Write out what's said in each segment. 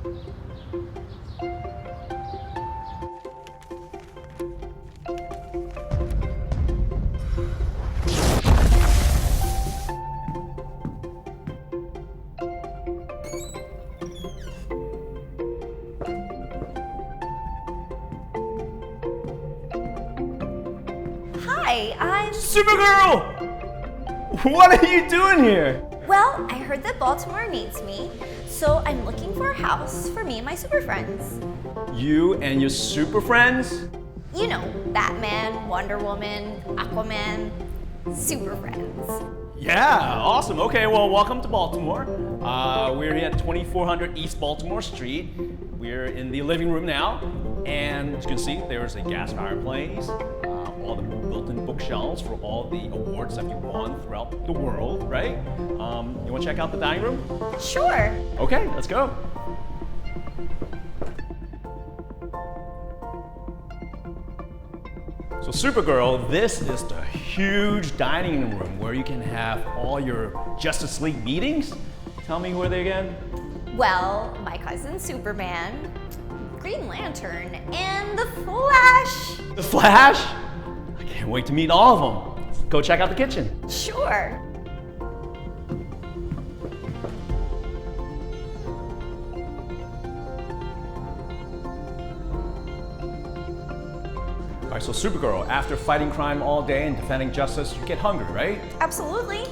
Hi, I'm Supergirl! What are you doing here? Well, I heard that Baltimore needs me, so I'm looking for a house for me and my super friends. You and your super friends? You know, Batman, Wonder Woman, Aquaman, super friends. Yeah, awesome. Okay, well, welcome to Baltimore. We're here at 2400 East Baltimore Street. We're in the living room now, and as you can see, there's a gas fireplace, all the built-in bookshelves for all the awards that you won throughout the world, right? You want to check out the dining room? Sure. Okay, let's go. So Supergirl, this is the huge dining room where you can have all your Justice League meetings. Tell me who are they again? Well, my cousin Superman, Green Lantern, and the Flash. The Flash? I can't wait to meet all of them. Let's go check out the kitchen. Sure. All right, so Supergirl, after fighting crime all day and defending justice, you get hungry, right? Absolutely.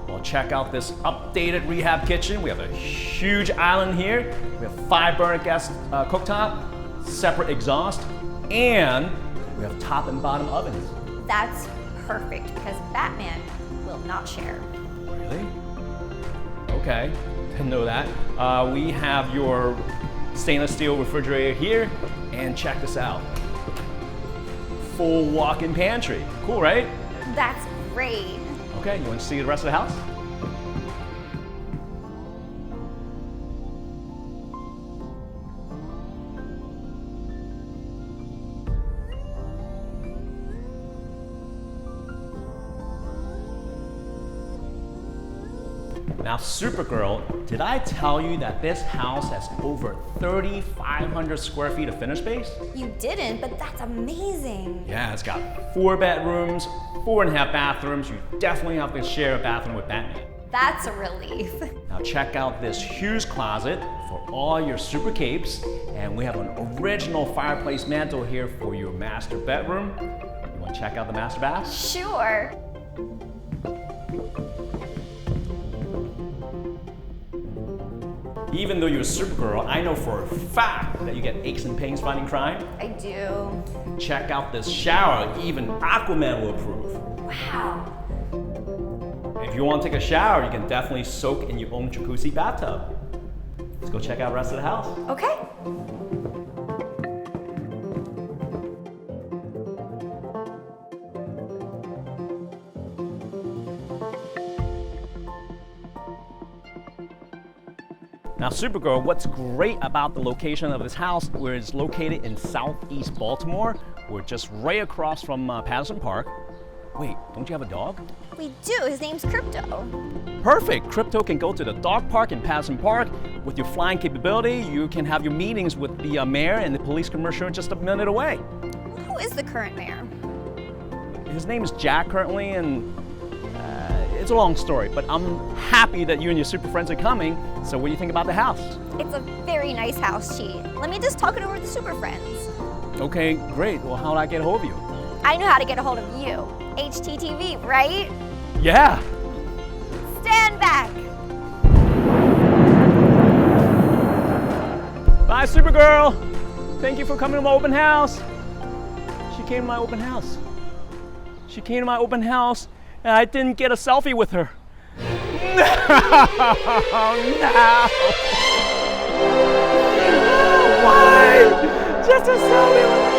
Well, check out this updated rehab kitchen. We have a huge island here. We have 5 burner gas cooktop, separate exhaust, and we have top and bottom ovens. That's perfect because Batman will not share. Really? Okay, didn't know that. We have your stainless steel refrigerator here, and check this out. Full walk-in pantry. Cool, right? That's great. Okay, you want to see the rest of the house? Now, Supergirl, did I tell you that this house has over 3,500 square feet of finished space? You didn't, but that's amazing. Yeah, it's got 4 bedrooms, 4.5 bathrooms. You definitely have to share a bathroom with Batman. That's a relief. Now check out this huge closet for all your super capes, and we have an original fireplace mantle here for your master bedroom. You want to check out the master bath? Sure. Even though you're a Supergirl, I know for a fact that you get aches and pains fighting crime. I do. Check out this shower, even Aquaman will approve. Wow. If you want to take a shower, you can definitely soak in your own jacuzzi bathtub. Let's go check out the rest of the house. Okay. Now, Supergirl, what's great about the location of this house, where it's located in southeast Baltimore, we're just right across from Patterson Park. Wait, don't you have a dog? We do. His name's Crypto. Perfect. Crypto can go to the dog park in Patterson Park. With your flying capability, you can have your meetings with the mayor and the police commissioner just a minute away. Who is the current mayor? His name is Jack currently, and it's a long story, but I'm happy that you and your super friends are coming. So what do you think about the house? It's a very nice house, Chi. Let me just talk it over with the super friends. Okay, great. Well, how do I get a hold of you? I know how to get a hold of you. HTTV, right? Yeah. Stand back. Bye, Supergirl. Thank you for coming to my open house. She came to my open house. She came to my open house, and I didn't get a selfie with her. No! Why? Just a selfie with her.